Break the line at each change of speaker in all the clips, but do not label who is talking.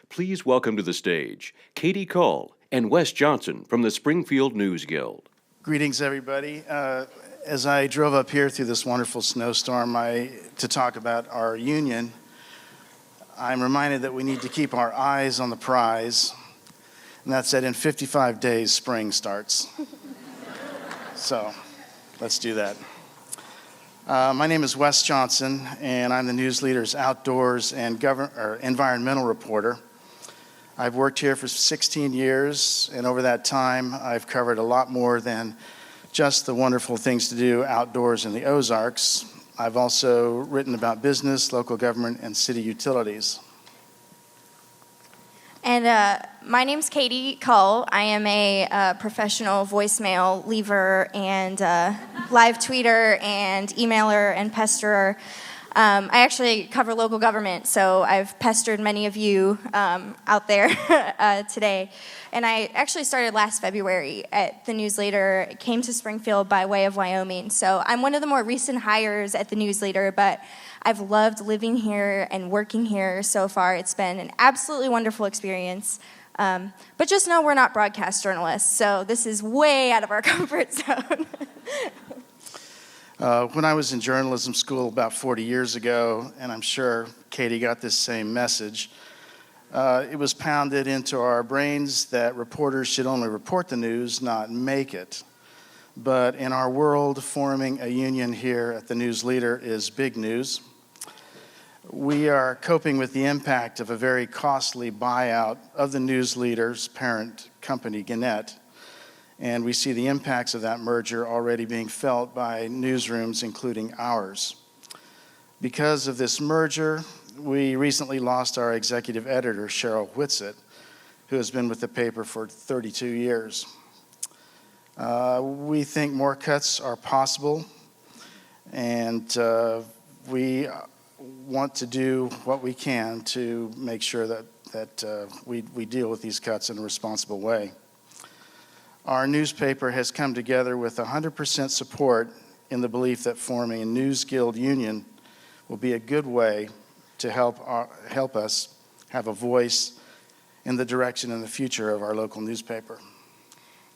Please welcome to the stage Katie Kull and Wes Johnson from the Springfield News Guild.
Greetings, everybody. As I drove up here through this wonderful snowstorm to talk about our union, I'm reminded that we need to keep our eyes on the prize, and that's that in 55 days, spring starts. So let's do that. My name is Wes Johnson, and I'm the News Leader's outdoors and environmental reporter. I've worked here for 16 years, and over that time, I've covered a lot more than just the wonderful things to do outdoors in the Ozarks. I've also written about business, local government, and city utilities.
And my name's Katie Kull. I am a professional voicemail leaver and live tweeter and emailer and pesterer. I actually cover local government, so I've pestered many of you out there today. And I actually started last February at the News Leader. Came to Springfield by way of Wyoming. So I'm one of the more recent hires at the News Leader, but I've loved living here and working here so far. It's been an absolutely wonderful experience. But just know we're not broadcast journalists, so this is way out of our comfort zone.
When I was in journalism school about 40 years ago, and I'm sure Katie got this same message, it was pounded into our brains that reporters should only report the news, not make it. But in our world, forming a union here at the News Leader is big news. We are coping with the impact of a very costly buyout of the News Leader's parent company, Gannett. And we see the impacts of that merger already being felt by newsrooms, including ours. Because of this merger, we recently lost our executive editor, Cheryl Whitsett, who has been with the paper for 32 years. We think more cuts are possible, and we want to do what we can to make sure that we deal with these cuts in a responsible way. Our newspaper has come together with 100% support in the belief that forming a News Guild union will be a good way to help us have a voice in the direction and the future of our local newspaper.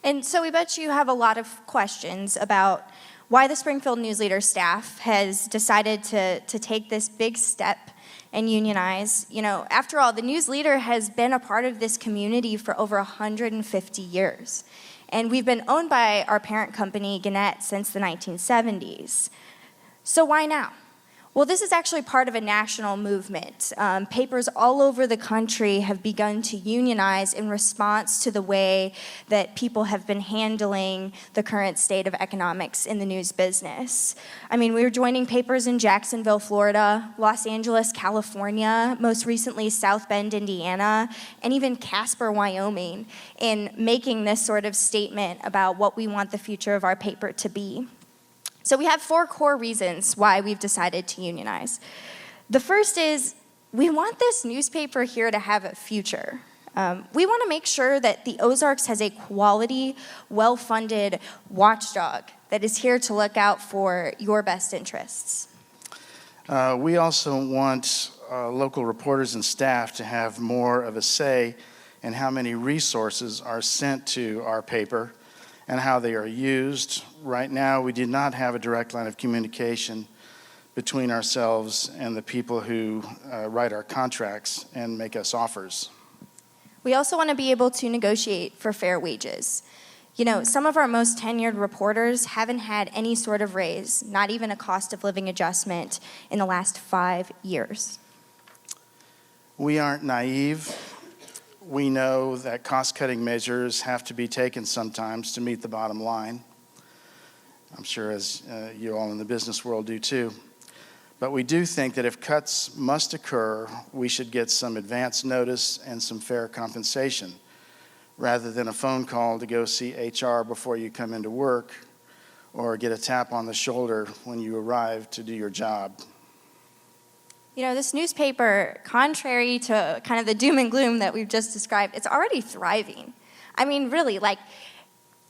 And so we bet you have a lot of questions about why the Springfield News Leader staff has decided to take this big step and unionize. You know, after all, the News Leader has been a part of this community for over 150 years. And we've been owned by our parent company, Gannett, since the 1970s. So why now? Well, this is actually part of a national movement. Papers all over the country have begun to unionize in response to the way that people have been handling the current state of economics in the news business. I mean, we were joining papers in Jacksonville, Florida, Los Angeles, California, most recently South Bend, Indiana, and even Casper, Wyoming, in making this sort of statement about what we want the future of our paper to be. So we have 4 core reasons why we've decided to unionize. The first is we want this newspaper here to have a future. We want to make sure that the Ozarks has a quality, well-funded watchdog that is here to look out for your best interests.
We also want local reporters and staff to have more of a say in how many resources are sent to our paper and how they are used. Right now, we did not have a direct line of communication between ourselves and the people who write our contracts and make us offers.
We also want to be able to negotiate for fair wages. You know, some of our most tenured reporters haven't had any sort of raise, not even a cost of living adjustment in the last 5 years.
We aren't naive. We know that cost-cutting measures have to be taken sometimes to meet the bottom line. I'm sure as you all in the business world do too. But we do think that if cuts must occur, we should get some advance notice and some fair compensation, rather than a phone call to go see HR before you come into work, or get a tap on the shoulder when you arrive to do your job.
You know, this newspaper, contrary to kind of the doom and gloom that we've just described, it's already thriving. I mean, really, like,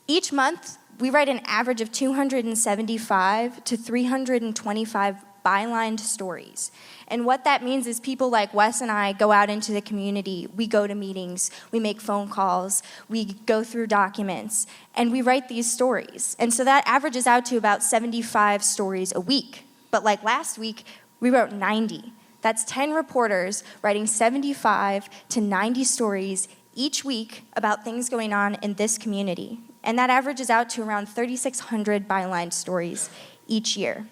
each month we write an average of 275 to 325 bylined stories. And what that means is people like Wes and I go out into the community, we go to meetings, we make phone calls, we go through documents, and we write these stories. And so that averages out to about 75 stories a week. But like last week, we wrote 90. That's 10 reporters writing 75 to 90 stories each week about things going on in this community. And that averages out to around 3,600 bylined stories each year.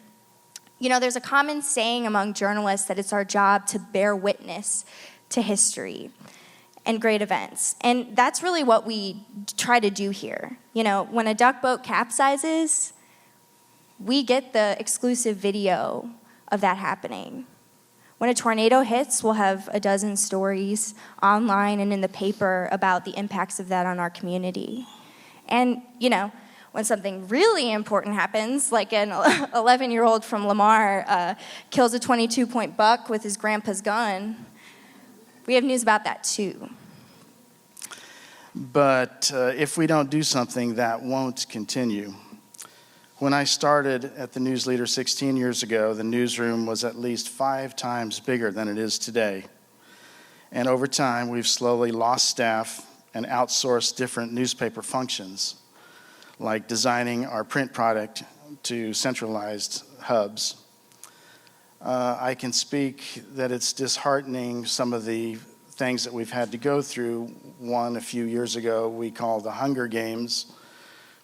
You know, there's a common saying among journalists that it's our job to bear witness to history and great events. And that's really what we try to do here. You know, when a duck boat capsizes, we get the exclusive video of that happening. When a tornado hits, we'll have a dozen stories online and in the paper about the impacts of that on our community. And, you know, when something really important happens, like an 11-year-old from Lamar kills a 22-point buck with his grandpa's gun, we have news about that too.
But if we don't do something, that won't continue. When I started at the News Leader 16 years ago, the newsroom was at least 5 times bigger than it is today. And over time, we've slowly lost staff and outsourced different newspaper functions, like designing our print product to centralized hubs. I can speak that it's disheartening, some of the things that we've had to go through. One a few years ago we called the Hunger Games,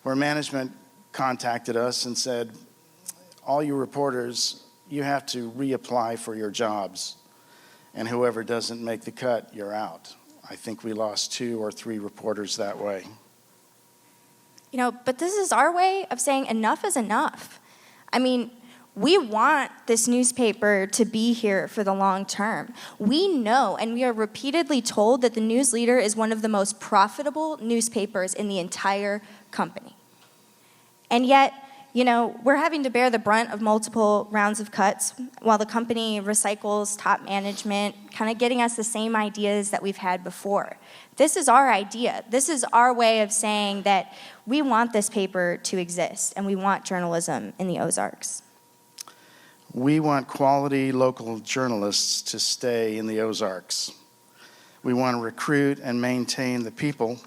where management contacted us and said, all you reporters, you have to reapply for your jobs, and whoever doesn't make the cut, you're out. I think we lost 2 or 3 reporters that way.
You know, but this is our way of saying enough is enough. I mean, we want this newspaper to be here for the long term. We know, and we are repeatedly told, that the News Leader is one of the most profitable newspapers in the entire company. And yet, you know, we're having to bear the brunt of multiple rounds of cuts while the company recycles top management, kind of getting us the same ideas that we've had before. This is our idea. This is our way of saying that we want this paper to exist and we want journalism in the Ozarks.
We want quality local journalists to stay in the Ozarks. We want to recruit and maintain the people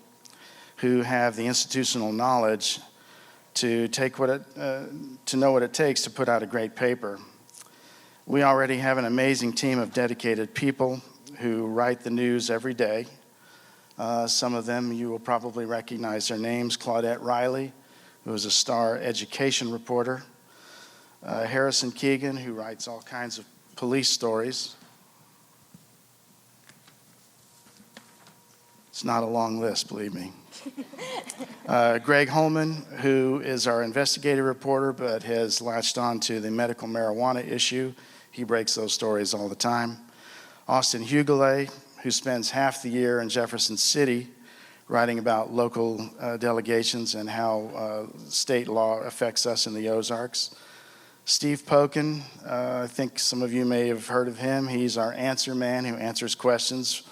who have the institutional knowledge to know what it takes to put out a great paper. We already have an amazing team of dedicated people who write the news every day. Some of them you will probably recognize their names: Claudette Riley, who is a star education reporter; Harrison Keegan, who writes all kinds of police stories. It's not a long list, believe me. Greg Holman, who is our investigative reporter but has latched on to the medical marijuana issue. He breaks those stories all the time. Austin Hughley, who spends half the year in Jefferson City writing about local delegations and how state law affects us in the Ozarks. Steve Pokin, I think some of you may have heard of him. He's our answer man who answers questions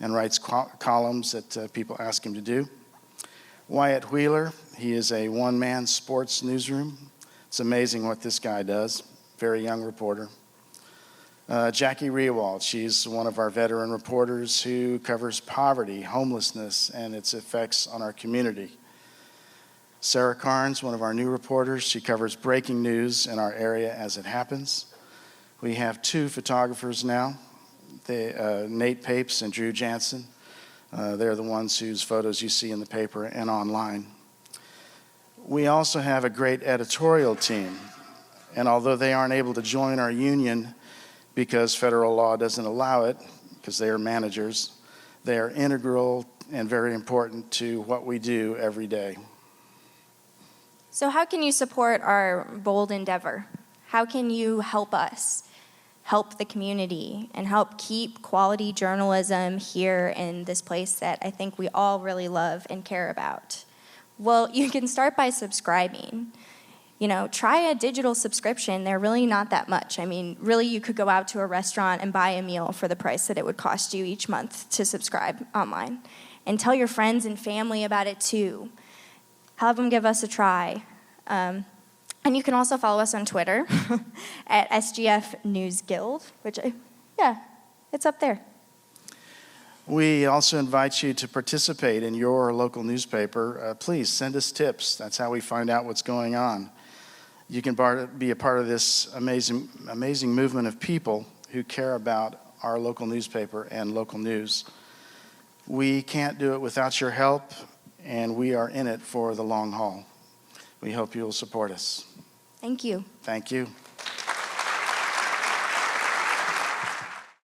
and writes columns that people ask him to do. Wyatt Wheeler, he is a one-man sports newsroom. It's amazing what this guy does. Very young reporter. Jackie Riewald, she's one of our veteran reporters who covers poverty, homelessness, and its effects on our community. Sarah Carnes, one of our new reporters, she covers breaking news in our area as it happens. We have 2 photographers now, Nate Papes and Drew Jansen. They're the ones whose photos you see in the paper and online. We also have a great editorial team, and although they aren't able to join our union because federal law doesn't allow it, because they are managers, they are integral and very important to what we do every day.
So how can you support our bold endeavor? How can you help us help the community and help keep quality journalism here in this place that I think we all really love and care about? Well, you can start by subscribing. You know, try a digital subscription. They're really not that much. I mean, really, you could go out to a restaurant and buy a meal for the price that it would cost you each month to subscribe online. And tell your friends and family about it too. Have them give us a try. And you can also follow us on Twitter at SGF News Guild, it's up there.
We also invite you to participate in your local newspaper. Please send us tips. That's how we find out what's going on. You can be a part of this amazing movement of people who care about our local newspaper and local news. We can't do it without your help, and we are in it for the long haul. We hope you'll support us.
Thank you.
Thank you.